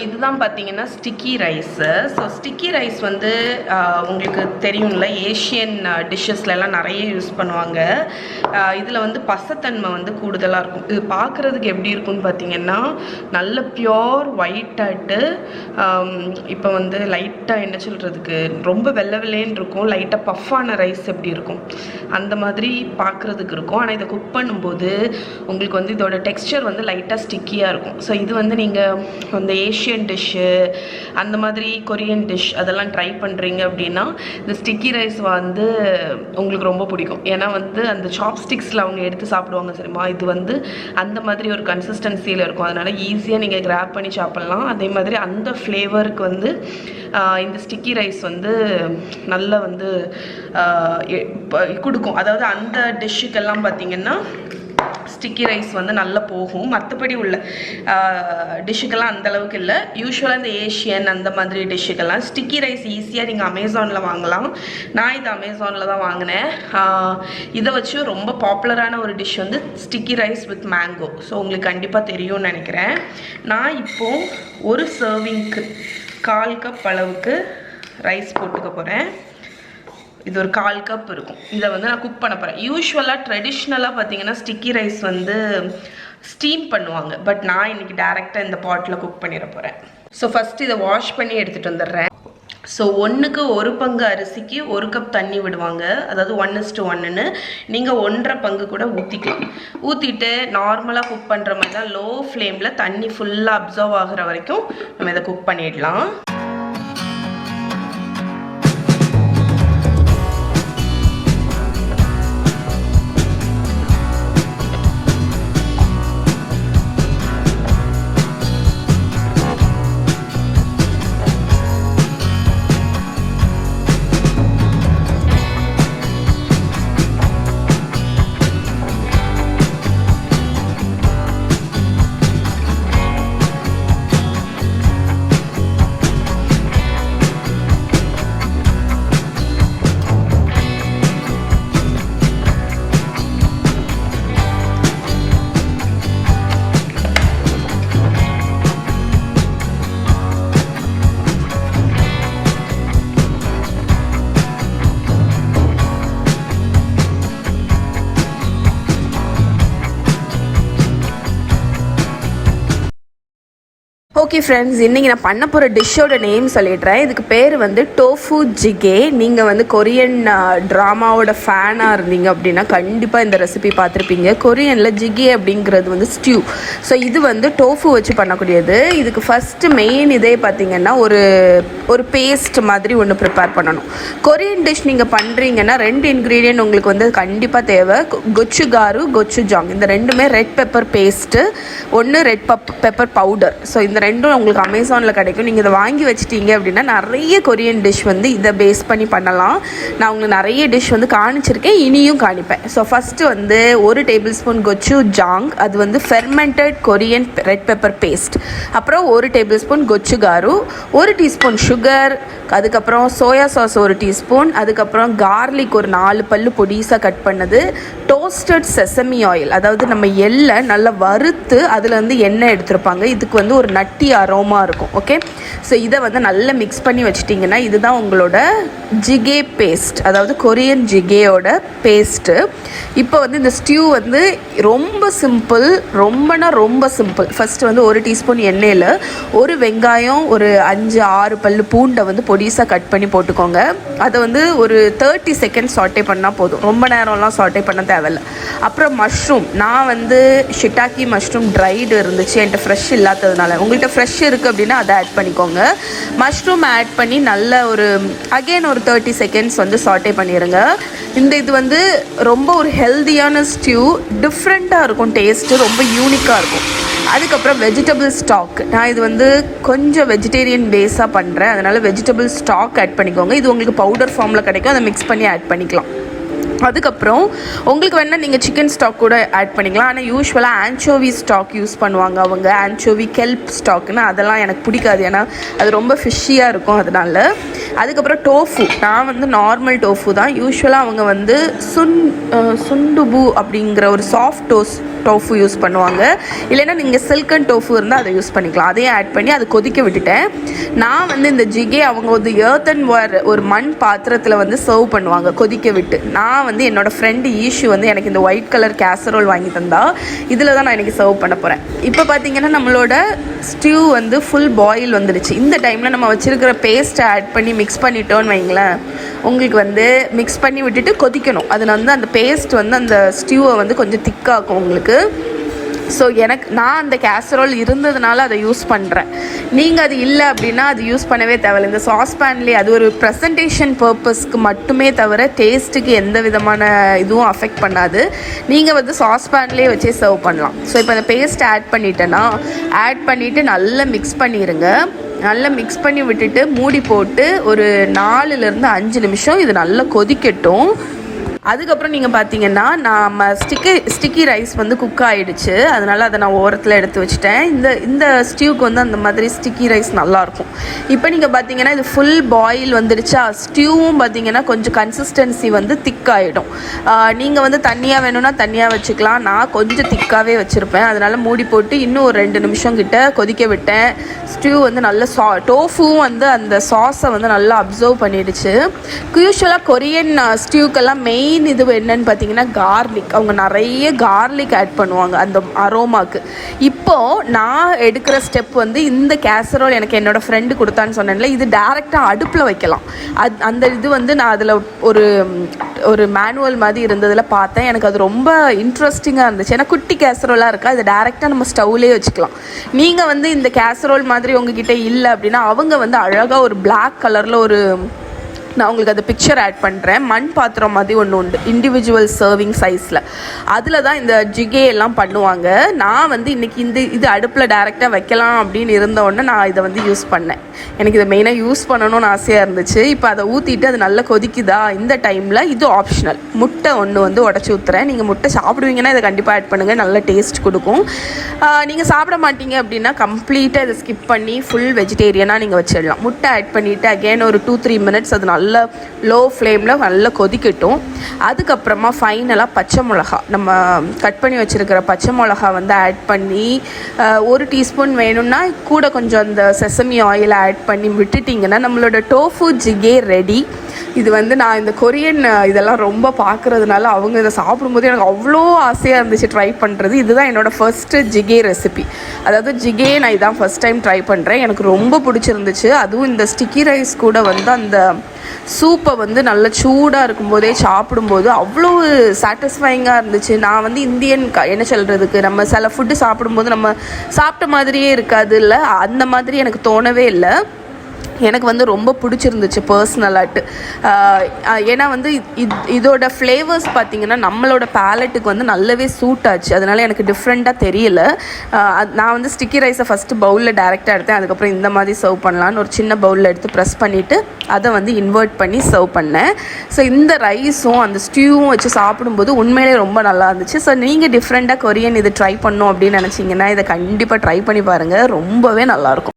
இதுதான் பார்த்தீங்கன்னா sticky rice. So sticky rice வந்து உங்களுக்கு தெரியும்ல, ஏஷியன் டிஷ்ஷஸ்லாம் நிறைய யூஸ் பண்ணுவாங்க. இதில் வந்து பசத்தன்மை வந்து கூடுதலாக இருக்கும். இது பார்க்குறதுக்கு எப்படி இருக்குன்னு பார்த்தீங்கன்னா நல்ல பியோர் ஒயிட்டாகிட்டு, இப்போ வந்து லைட்டாக என்ன சொல்கிறதுக்கு ரொம்ப வெள்ளை வெள்ளைன்னு இருக்கும், லைட்டாக பஃப்பான ரைஸ் எப்படி இருக்கும் அந்த மாதிரி பார்க்குறதுக்கு இருக்கும். ஆனால் இதை குக் பண்ணும்போது உங்களுக்கு வந்து இதோட டெக்ஸ்சர் வந்து லைட்டாக ஸ்டிக்கியாக இருக்கும். ஸோ இது வந்து நீங்கள் அந்த ஏஷியன் டிஷ்ஷு அந்த மாதிரி கொரியன் டிஷ் அதெல்லாம் ட்ரை பண்ணுறீங்க அப்படின்னா இந்த ஸ்டிக்கி ரைஸ் வந்து உங்களுக்கு ரொம்ப பிடிக்கும். ஏன்னா வந்து அந்த சாப்ஸ்டிக்ஸில் அவங்க எடுத்து சாப்பிடுவாங்க சரிமா, இது வந்து அந்த மாதிரி ஒரு கன்சிஸ்டன்சியில் இருக்கும். அதனால் ஈஸியாக நீங்கள் கிராப் பண்ணி சாப்பிட்லாம். அதே மாதிரி அந்த ஃப்ளேவருக்கு வந்து இந்த ஸ்டிக்கி ரைஸ் வந்து நல்லா வந்து கொடுக்கும். அதாவது அந்த டிஷ்ஷுக்கெல்லாம் பார்த்திங்கன்னா ஸ்டிக்கி ரைஸ் வந்து நல்லா போகும். மற்றபடி உள்ள டிஷ்ஷுக்கெல்லாம் அந்தளவுக்கு இல்லை. யூஸ்வலாக இந்த ஏஷியன் அந்த மாதிரி டிஷ்ஷுக்கெல்லாம் ஸ்டிக்கி ரைஸ் ஈஸியாக நீங்கள் அமேசானில் வாங்கலாம். நான் இது அமேசானில் தான் வாங்கினேன். இதை வச்சு ரொம்ப பாப்புலரான ஒரு டிஷ் வந்து sticky rice with mango. So உங்களுக்கு கண்டிப்பாக தெரியும்னு நினைக்கிறேன். நான் இப்போது ஒரு சர்விங்க்கு 1/4 கப் அளவுக்கு ரைஸ் போட்டுக்க போகிறேன். இது ஒரு 1/4 கப் இருக்கும். இதை வந்து நான் குக் பண்ண போகிறேன். யூஸ்வலாக ட்ரெடிஷ்னலாக பார்த்தீங்கன்னா ஸ்டிக்கி ரைஸ் வந்து ஸ்டீம் பண்ணுவாங்க. பட் நான் இன்றைக்கி டேரெக்டாக இந்த பாட்டில் குக் பண்ணிட போகிறேன். ஸோ ஃபஸ்ட்டு இதை வாஷ் பண்ணி எடுத்துகிட்டு வந்துடுறேன். ஸோ 1க்கு 1 பங்கு அரிசிக்கு 1 கப் தண்ணி விடுவாங்க. அதாவது 1:1ன்னு நீங்கள் 1.5 பங்கு கூட ஊற்றிக்கலாம். ஊற்றிட்டு நார்மலாக குக் பண்ணுற மாதிரி தான் லோ ஃப்ளேமில் தண்ணி ஃபுல்லாக அப்சர்வ் ஆகிற வரைக்கும் நம்ம இதை குக் பண்ணிடலாம். ஓகே ஃப்ரெண்ட்ஸ், இன்றைக்கி நான் பண்ண போகிற டிஷ்ஷோட நேம் சொல்லிடுறேன். இதுக்கு பேர் வந்து டோஃபு ஜிகே. நீங்கள் வந்து கொரியன் ட்ராமாவோட ஃபேனாக இருந்தீங்க அப்படின்னா கண்டிப்பாக இந்த ரெசிபி பார்த்துருப்பீங்க. கொரியனில் ஜிகே அப்படிங்கிறது வந்து ஸ்டியூ. ஸோ இது வந்து டோஃபு வச்சு பண்ணக்கூடியது. இதுக்கு ஃபஸ்ட்டு மெயின் இதே பார்த்திங்கன்னா ஒரு பேஸ்ட் மாதிரி ஒன்று ப்ரிப்பேர் பண்ணணும். கொரியன் டிஷ் நீங்கள் பண்ணுறீங்கன்னா 2 இன்க்ரீடியன்ட் உங்களுக்கு வந்து கண்டிப்பாக தேவை. கொச்சுகாரு, கொச்சுஜாங், இந்த ரெண்டுமே ரெட் பெப்பர் பேஸ்ட்டு, ஒன்று ரெட் பெப்பர் பவுடர். ஸோ இந்த ரெண்டும் உங்களுக்கு அமேசானில் கிடைக்கும். நீங்கள் இதை வாங்கி வச்சிட்டீங்க அப்படின்னா நிறைய கொரியன் டிஷ் வந்து இதை பேஸ் பண்ணி பண்ணலாம். நான் உங்களுக்கு நிறைய டிஷ் வந்து காணிச்சிருக்கேன், இனியும் காணிப்பேன். ஸோ ஃபஸ்ட்டு வந்து 1 டேபிள் ஸ்பூன் கொச்சுஜாங், அது வந்து fermented Korean red pepper paste. அப்புறம் 1 tablespoon gochugaru, 1 teaspoon sugar, அதுக்கப்புறம் சோயா சாஸ் 1 டீஸ்பூன், அதுக்கப்புறம் கார்லிக் ஒரு 4 பல்லு பொடிசாக கட் பண்ணது, டோஸ்டட் செசமி ஆயில், அதாவது நம்ம எள்ளை நல்லா வறுத்து அதில் வந்து எண்ணெய் எடுத்துருப்பாங்க. இதுக்கு வந்து ஒரு நட்டி அரோமா இருக்கும். ஓகே, ஸோ இதை வந்து நல்லா மிக்ஸ் பண்ணி வச்சிட்டிங்கன்னா இதுதான் உங்களோட ஜிகே பேஸ்ட், அதாவது கொரியன் ஜிகேயோட பேஸ்ட்டு. இப்போ வந்து இந்த ஸ்டியூ வந்து ரொம்ப சிம்பிள், ரொம்ப சிம்பிள். ஃபஸ்ட்டு வந்து 1 டீஸ்பூன் எண்ணெயில் 1 வெங்காயம், ஒரு 5-6 பல்லு பூண்டை வந்து பொடிசாக கட் பண்ணி போட்டுக்கோங்க. அதை வந்து ஒரு 30 செகண்ட்ஸ் சாட்டே பண்ணால் போதும், ரொம்ப நேரம்லாம் சாட்டே பண்ண தேவையில்லை. அப்புறம் மஷ்ரூம், நான் வந்து ஷிட்டாக்கி மஷ்ரூம் ட்ரைடு இருந்துச்சு, என்கிட்ட ஃப்ரெஷ் இல்லாததுனால. உங்கள்கிட்ட ஃப்ரெஷ் இருக்குது அப்படின்னா அதை ஆட் பண்ணிக்கோங்க. மஷ்ரூம் ஆட் பண்ணி நல்ல ஒரு 30 செகண்ட்ஸ் வந்து சாட்டே பண்ணிடுங்க. இது வந்து ரொம்ப ஒரு ஹெல்தியான ஸ்டியூ, டிஃப்ரெண்ட்டாக இருக்கும், டேஸ்ட்டு ரொம்ப யூனிக்காக இருக்கும். அதுக்கப்புறம் வெஜிடபிள் ஸ்டாக், நான் இது வந்து கொஞ்சம் வெஜிடேரியன் பேஸாக பண்ணுறேன், அதனால் வெஜிடபிள் ஸ்டாக் ஆட் பண்ணிக்கோங்க. இது உங்களுக்கு பவுடர் ஃபார்மில் கிடைக்கும், அதை மிக்ஸ் பண்ணி ஆட் பண்ணிக்கலாம். அதுக்கப்புறம் உங்களுக்கு வேணால் நீங்கள் சிக்கன் ஸ்டாக் கூட ஆட் பண்ணிக்கலாம். ஆனால் யூஸ்வலாக ஆன்சோவி ஸ்டாக் யூஸ் பண்ணுவாங்க அவங்க, ஆன்சோவி கெல்ப் ஸ்டாக்னு. அதெல்லாம் எனக்கு பிடிக்காது, ஏன்னா அது ரொம்ப ஃபிஷ்ஷியாக இருக்கும். அதனால் அதுக்கப்புறம் டோஃபு, நான் வந்து நார்மல் டோஃபு தான். யூஸ்வலாக அவங்க வந்து சுண்டுபு அப்படிங்கிற ஒரு சாஃப்ட் டோஃபு யூஸ் பண்ணுவாங்க. இல்லைன்னா நீங்கள் சில்கன் டோஃபு இருந்தால் அதை யூஸ் பண்ணிக்கலாம். அதையும் ஆட் பண்ணி அதை கொதிக்க விட்டுட்டேன். நான் வந்து இந்த ஜிகே அவங்க வந்து எர்த்தன்வேர் ஒரு மண் பாத்திரத்தில் வந்து சர்வ் பண்ணுவாங்க கொதிக்க விட்டு. நான் வந்து என்னோடய ஃப்ரெண்டு ஈஷு வந்து எனக்கு இந்த ஒயிட் கலர் கேசரோல் வாங்கி தந்தா. இதில் தான் நான் இன்றைக்கி சர்வ் பண்ண போகிறேன். இப்போ பார்த்தீங்கன்னா நம்மளோட ஸ்டியூ வந்து ஃபுல் பாயில் வந்துடுச்சு. இந்த டைமில் நம்ம வச்சுருக்கிற பேஸ்ட்டை ஆட் பண்ணி மிக்ஸ் பண்ணிட்டோன்னு வைங்களேன், உங்களுக்கு வந்து மிக்ஸ் பண்ணி விட்டுட்டு கொதிக்கணும். அது வந்து அந்த பேஸ்ட் வந்து அந்த ஸ்டியூவை வந்து கொஞ்சம் திக்காக்கும் உங்களுக்கு. ஸோ நான் அந்த கேசரோல் இருந்ததுனால அதை யூஸ் பண்ணுறேன். நீங்கள் அது இல்லை அப்படின்னா அது யூஸ் பண்ணவே தேவையில்லை. இந்த சாஸ்பேன்லேயே அது ஒரு ப்ரெசன்டேஷன் பர்பஸ்க்கு மட்டுமே தவிர டேஸ்ட்டுக்கு எந்த விதமான இதுவும் அஃபெக்ட் பண்ணாது. நீங்கள் வந்து சாஸ்பேன்லேயே வச்சே சர்வ் பண்ணலாம். ஸோ இப்போ அந்த பேஸ்ட் ஆட் பண்ணிவிட்டு நல்லா மிக்ஸ் பண்ணிடுங்க. நல்லா மிக்ஸ் பண்ணி விட்டுட்டு மூடி போட்டு ஒரு 4லேருந்து 5 நிமிஷம் இது நல்லா கொதிக்கட்டும். அதுக்கப்புறம் நீங்கள் பார்த்தீங்கன்னா நம்ம ஸ்டிக்கி ரைஸ் வந்து குக் ஆகிடுச்சு. அதனால் அதை நான் ஓரத்தில் எடுத்து வச்சுட்டேன். இந்த ஸ்டியூக்கு வந்து அந்த மாதிரி ஸ்டிக்கி ரைஸ் நல்லாயிருக்கும். இப்போ நீங்கள் பார்த்தீங்கன்னா இது ஃபுல் பாயில் வந்துடுச்சா. ஸ்டியூவும் பார்த்தீங்கன்னா கொஞ்சம் கன்சிஸ்டன்சி வந்து திக்காகிடும். நீங்கள் வந்து தண்ணியாக வேணும்னா தண்ணியாக வச்சுக்கலாம். நான் கொஞ்சம் திக்காகவே வச்சுருப்பேன். அதனால் மூடி போட்டு இன்னும் ஒரு 2 நிமிஷம் கிட்ட கொதிக்க விட்டேன். ஸ்டியூ வந்து நல்ல டோஃபுவும் வந்து அந்த சாஸை வந்து நல்லா அப்சர்வ் பண்ணிடுச்சு. யூஸ்வலாக கொரியன் ஸ்டியூக்கெல்லாம் மெயின் இது என்னன்னு பார்த்தீங்கன்னா கார்லிக். அவங்க நிறைய கார்லிக் ஆட் பண்ணுவாங்க அந்த அரோமாக்கு. இப்போது நான் எடுக்கிற ஸ்டெப் வந்து இந்த கேசரோல் எனக்கு என்னோடய ஃப்ரெண்டு கொடுத்தான்னு சொன்னேன்ல, இது டேரெக்டாக அடுப்பில் வைக்கலாம். அந்த இது வந்து நான் அதில் ஒரு மேனுவல் மாதிரி இருந்ததில் பார்த்தேன். எனக்கு அது ரொம்ப இன்ட்ரெஸ்டிங்காக இருந்துச்சு. ஏன்னா குட்டி கேசரோலாக இருக்கா, இது டேரெக்டாக நம்ம ஸ்டவ்லேயே வச்சுக்கலாம். நீங்கள் வந்து இந்த கேசரோல் மாதிரி உங்ககிட்ட இல்லை அப்படின்னா அவங்க வந்து அழகாக ஒரு பிளாக் கலரில் நான் உங்களுக்கு அந்த பிக்சர் ஆட் பண்ணுறேன். மண் பாத்திரம் மாதிரி ஒன்று உண்டு, இண்டிவிஜுவல் சர்விங் சைஸில். அதில் தான் இந்த ஜிகே எல்லாம் பண்ணுவாங்க. நான் வந்து இன்றைக்கி இது அடுப்பில் டேரெக்டாக வைக்கலாம் அப்படின்னு இருந்தோடனே நான் இதை வந்து யூஸ் பண்ணேன். எனக்கு இதை மெயினாக யூஸ் பண்ணணும்னு ஆசையாக இருந்துச்சு. இப்போ அதை ஊற்றிட்டு அது நல்லா கொதிக்குதா. இந்த டைமில் இது ஆப்ஷனல், முட்டை ஒன்று வந்து உடச்சி ஊற்றுறேன். நீங்கள் முட்டை சாப்பிடுவீங்கன்னா இதை கண்டிப்பாக ஆட் பண்ணுங்கள், நல்ல டேஸ்ட் கொடுக்கும். நீங்கள் சாப்பிட மாட்டீங்க அப்படின்னா கம்ப்ளீட்டாக இதை ஸ்கிப் பண்ணி ஃபுல் வெஜிடேரியனாக நீங்கள் வச்சிடலாம். முட்டை ஆட் பண்ணிவிட்டு அகெயின் ஒரு 2-3 மினிட்ஸ் அது நல்லா லோ ஃப்ளேமில் நல்லா கொதிக்கட்டும். அதுக்கப்புறமா ஃபைனலாக பச்சை மிளகா, நம்ம கட் பண்ணி வச்சுருக்கிற பச்சை மிளகா வந்து ஆட் பண்ணி 1 டீஸ்பூன் வேணும்னா கூட கொஞ்சம் அந்த செசமி ஆயில் ஆட் பண்ணி விட்டுட்டிங்கன்னா நம்மளோட டோஃபு ஜிகே ரெடி. இது வந்து நான் இந்த கொரியன் இதெல்லாம் ரொம்ப பார்க்குறதுனால அவங்க இதை சாப்பிடும்போது எனக்கு அவ்வளோ ஆசையாக இருந்துச்சு ட்ரை பண்ணுறது. இதுதான் என்னோடய ஃபர்ஸ்ட்டு ஜிகே ரெசிபி. அதாவது ஜிகே நான் இதான் ஃபஸ்ட் டைம் ட்ரை பண்ணுறேன். எனக்கு ரொம்ப பிடிச்சிருந்துச்சு. அதுவும் இந்த ஸ்டிக்கி ரைஸ் கூட வந்து அந்த சூப்பை வந்து நல்ல சூடாக இருக்கும்போதே சாப்பிடும்போது அவ்வளோ சாட்டிஸ்ஃபைங்காக இருந்துச்சு. நான் வந்து இந்தியன் என்ன சொல்கிறதுக்கு, நம்ம சில ஃபுட்டு சாப்பிடும்போது நம்ம சாப்பிட்ட மாதிரியே இருக்காது இல்லை, அந்த மாதிரி எனக்கு தோணவே இல்லை. எனக்கு வந்து ரொம்ப பிடிச்சிருந்துச்சு பர்சனலாட்டு. ஏன்னா வந்து இதோட ஃப்ளேவர்ஸ் பார்த்திங்கன்னா நம்மளோட பேலட்டுக்கு வந்து நல்லாவே சூட் ஆச்சு. அதனால் எனக்கு டிஃப்ரெண்ட்டாக தெரியல. நான் வந்து ஸ்டிக்கி ரைஸை ஃபஸ்ட்டு பவுலில் டேரெக்டாக எடுத்தேன். அதுக்கப்புறம் இந்த மாதிரி சர்வ் பண்ணலான்னு ஒரு சின்ன பவுலில் எடுத்து ப்ரெஸ் பண்ணிவிட்டு அதை வந்து இன்வெர்ட் பண்ணி சர்வ் பண்ணேன். ஸோ இந்த ரைஸும் அந்த ஸ்டியூவும் வச்சு சாப்பிடும்போது உண்மையிலே ரொம்ப நல்லா இருந்துச்சு. ஸோ நீங்கள் டிஃப்ரெண்ட்டாக கொரியன் இது ட்ரை பண்ணணும் அப்படின்னு நினச்சிங்கன்னா இதை கண்டிப்பாக ட்ரை பண்ணி பாருங்கள், ரொம்பவே நல்லாயிருக்கும்.